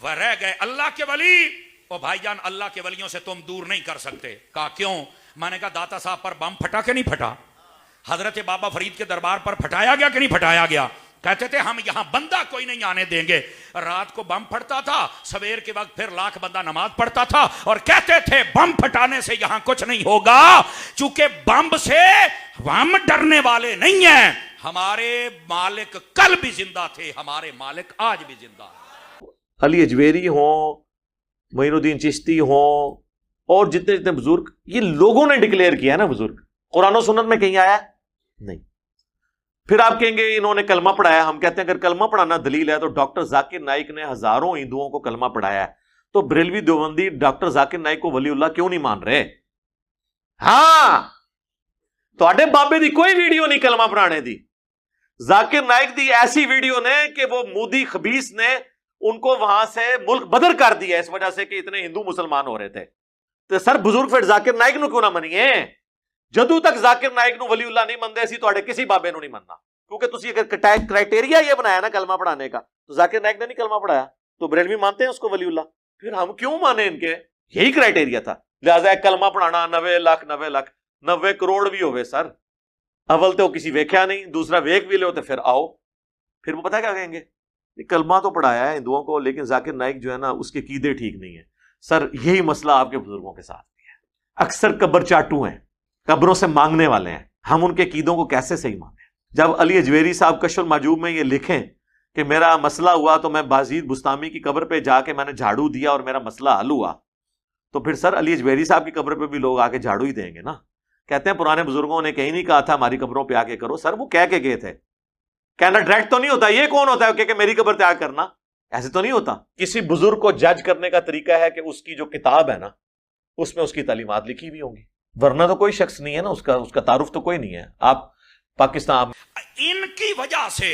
वह रह गए अल्लाह के वली। ओ भाईजान, अल्लाह के वलियों से तुम दूर नहीं कर सकते। कहा क्यों? मैंने कहा दाता साहब पर बम फटा कि नहीं फटा? हजरत बाबा फरीद के दरबार पर फटाया गया कि नहीं फटाया गया? कहते थे हम यहां बंदा कोई नहीं आने देंगे। रात को बम फटता था, सवेर के वक्त फिर लाख बंदा नमाज पढ़ता था और कहते थे बम फटाने से यहां कुछ नहीं होगा, चूंकि बम से हम डरने वाले नहीं हैं। हमारे मालिक कल भी जिंदा थे, हमारे मालिक आज भी जिंदा है। अली अजवेरी हो, मोइनुद्दीन चिश्ती हो और जितने जितने बुजुर्ग, ये लोगों ने डिक्लेयर किया है ना बुजुर्ग, कुरान और सुन्नत में कहीं आया नहीं। फिर आप कहेंगे इन्होंने कलमा पढ़ाया। हम कहते हैं अगर कलमा पढ़ाना दलील है तो डॉक्टर जाकिर नाइक ने हजारों हिंदुओं को कलमा पढ़ाया है, तो बरेलवी देवबंदी डॉक्टर जाकिर नाइक को वलीउल्लाह क्यों नहीं मान रहे? हां, ਤੁਹਾਡੇ बाबे दी कोई वीडियो नहीं कलमा पढ़ाने दी। जाकिर नाइक दी ऐसी वीडियो ने कि वो मोदी खबीस ने उनको वहां से मुल्क बदर कर दिया इस वजह से कि इतने हिंदू मुसलमान हो रहे थे। तो सर बुजुर्ग फिर जाकिर नाइक ਨੂੰ क्यों ना मनीए? ਜਦੋਂ तक जाकिर नाइक ਨੂੰ वलीउल्लाह नहीं मनते ਅਸੀਂ ਤੁਹਾਡੇ किसी बाबे ਨੂੰ नहीं मनना, क्योंकि ਤੁਸੀਂ अगर क्राइटेरिया ये बनाया ना कलमा पढ़ाने का, तो जाकिर नाइक ने नहीं कलमा पढ़ाया तो बरेलवी मानते हैं उसको वलीउल्लाह। फिर हम क्यों माने? इनके यही क्राइटेरिया था। लिहाजा कलमा पढ़ाना 90 लाख 90 करोड़ भी होवे सर, अव्वल तो किसी वेख्या नहीं, दूसरा वेख भी लो तो फिर आओ। फिर वो पता क्या कहेंगे, कलमा तो पढ़ाया है हिंदुओं को लेकिन जाकिर नाइक जो है ना उसके कीदे ठीक नहीं है। सर यही मसला आपके बुजुर्गों के साथ भी है, अक्सर कब्र चाटू हैं, कब्रों से मांगने वाले हैं। हम उनके कीदों को कैसे सही माने? जब अली अजवेरी साहब कश्फुल माजूब में ये लिखें कि मेरा मसला हुआ तो मैं बाजीद बुस्तामी की कब्र पे जाके मैंने झाड़ू दिया और मेरा मसला हल हुआ, तो फिर सर अली अजवेरी साहब की कब्र पे भी लोग आके झाड़ू ही देंगे ना। कहते हैं पुराने बुजुर्गों ने कहीं नहीं कहा था हमारी कब्रों पे आके करो। सर वो कह के गए थे, कहना डायरेक्ट तो नहीं होता। ये कौन होता है कि मेरी कब्र त्याग करना? ऐसे तो नहीं होता। किसी बुजुर्ग को जज करने का तरीका है कि उसकी जो किताब है ना उसमें उसकी तालीमात लिखी हुई होंगी, वरना तो कोई शख्स नहीं है ना, उसका तारुफ तो कोई नहीं है। आप पाकिस्तान, इनकी वजह से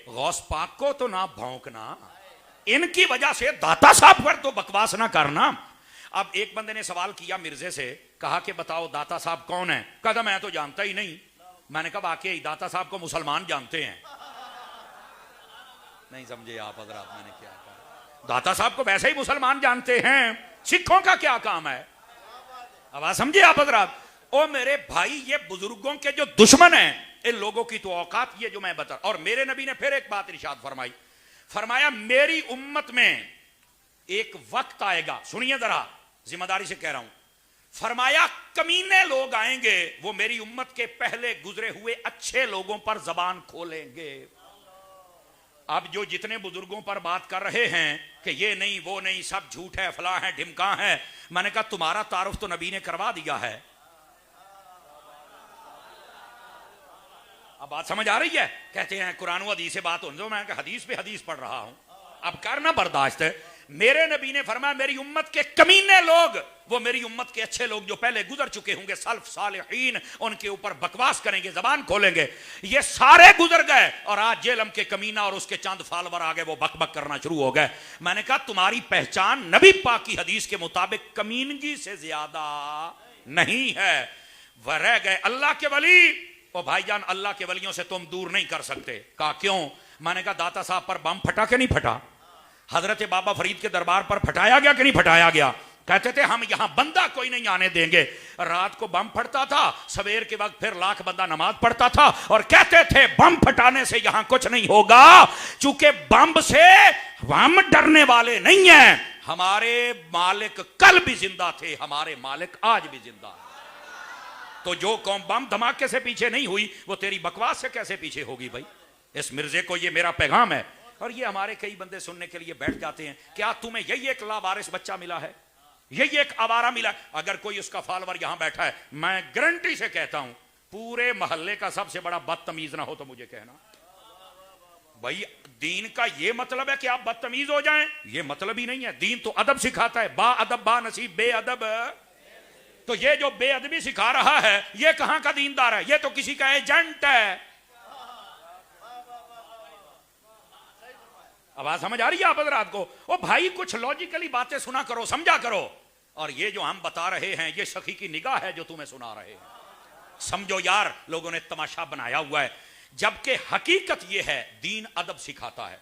गौस पाक को तो ना भौंकना, इनकी वजह से दाता साहब पर तो बकवास ना करना। अब एक बंदे ने सवाल किया मिर्जे से, कहा कि बताओ दाता साहब कौन है? कहता मैं तो जानता ही नहीं। मैंने कहा वाकई दाता साहब को मुसलमान जानते हैं? नहीं समझे आप हजरात मैंने क्या कहा? दाता साहब को वैसे ही मुसलमान जानते हैं, सिखों का क्या काम है? अब आप समझे आप हजरात? ओ मेरे भाई, ये बुजुर्गों के जो दुश्मन हैं, इन लोगों की तो औकात ये जो मैं बता। और मेरे नबी ने फिर एक बात इरशाद फरमाई, फरमाया मेरी उम्मत में एक वक्त आएगा, सुनिए जरा, जिम्मेदारी से कह रहा हूं, फरमाया कमीने लोग आएंगे, वो मेरी उम्मत के पहले गुजरे हुए अच्छे लोगों पर जबान खोलेंगे। अब जो जितने बुजुर्गों पर बात कर रहे हैं कि ये नहीं वो नहीं सब झूठ है, फला है ढिमका है, मैंने कहा तुम्हारा तारुफ तो नबी ने करवा दिया है। अब बात समझ आ रही है? कहते हैं कुरान व हदीस से बात हो, मैं हदीस पे हदीस पढ़ रहा हूं, अब करना बर्दाश्त है। मेरे नबी ने फरमाया मेरी उम्मत के कमीने लोग, वो मेरी उम्मत के अच्छे लोग जो पहले गुजर चुके होंगे, सल्फ सालिहीन, उनके ऊपर बकवास करेंगे, जबान खोलेंगे। ये सारे गुजर गए और आज जेलम के कमीना और उसके चंद फॉलोवर आ गए, वो बक बक करना शुरू हो गए। मैंने कहा तुम्हारी पहचान नबी पाक की हदीस के मुताबिक कमीनगी से ज्यादा नहीं है। वह रह गए अल्लाह के वली। ओ भाईजान, अल्लाह के वलियों से तुम दूर नहीं कर सकते। कहा क्यों? मैंने कहा दाता साहब पर बम फटा कि नहीं फटा? हजरत बाबा फरीद के दरबार पर फटाया गया कि नहीं फटाया गया? कहते थे हम यहां बंदा कोई नहीं आने देंगे। रात को बम फटता था, सवेर के वक्त फिर लाख बंदा नमाज पढ़ता था और कहते थे बम फटाने से यहां कुछ नहीं होगा, चूंकि बम से हम डरने वाले नहीं हैं। हमारे मालिक कल भी जिंदा थे, हमारे मालिक आज भी जिंदा है। तो जो कौम बम धमाके से पीछे नहीं हुई, वो तेरी बकवास से कैसे पीछे होगी भाई? इस मिर्जे को ये मेरा पैगाम है। और ये हमारे कई बंदे सुनने के लिए बैठ जाते हैं, क्या तुम्हें यही एक लावारिस बच्चा मिला है, यही एक आवारा मिला? अगर कोई उसका फॉलोवर यहां बैठा है, मैं गारंटी से कहता हूं पूरे मोहल्ले का सबसे बड़ा बदतमीज ना हो तो मुझे कहना। भाई दीन का ये मतलब है कि आप बदतमीज हो जाएं? ये मतलब ही नहीं है। दीन तो अदब सिखाता है, बा अदब बा नसीब बेअदब। तो ये जो बेअदबी सिखा रहा है, ये कहां का दीनदार है? ये तो किसी का एजेंट है। आवाज समझ आ रही है आप हजरात को? ओ भाई कुछ लॉजिकली बातें सुना करो, समझा करो। और ये जो हम बता रहे हैं, ये सखी की निगाह है जो तुम्हें सुना रहे हैं। समझो यार, लोगों ने तमाशा बनाया हुआ है, जबकि हकीकत ये है दीन अदब सिखाता है।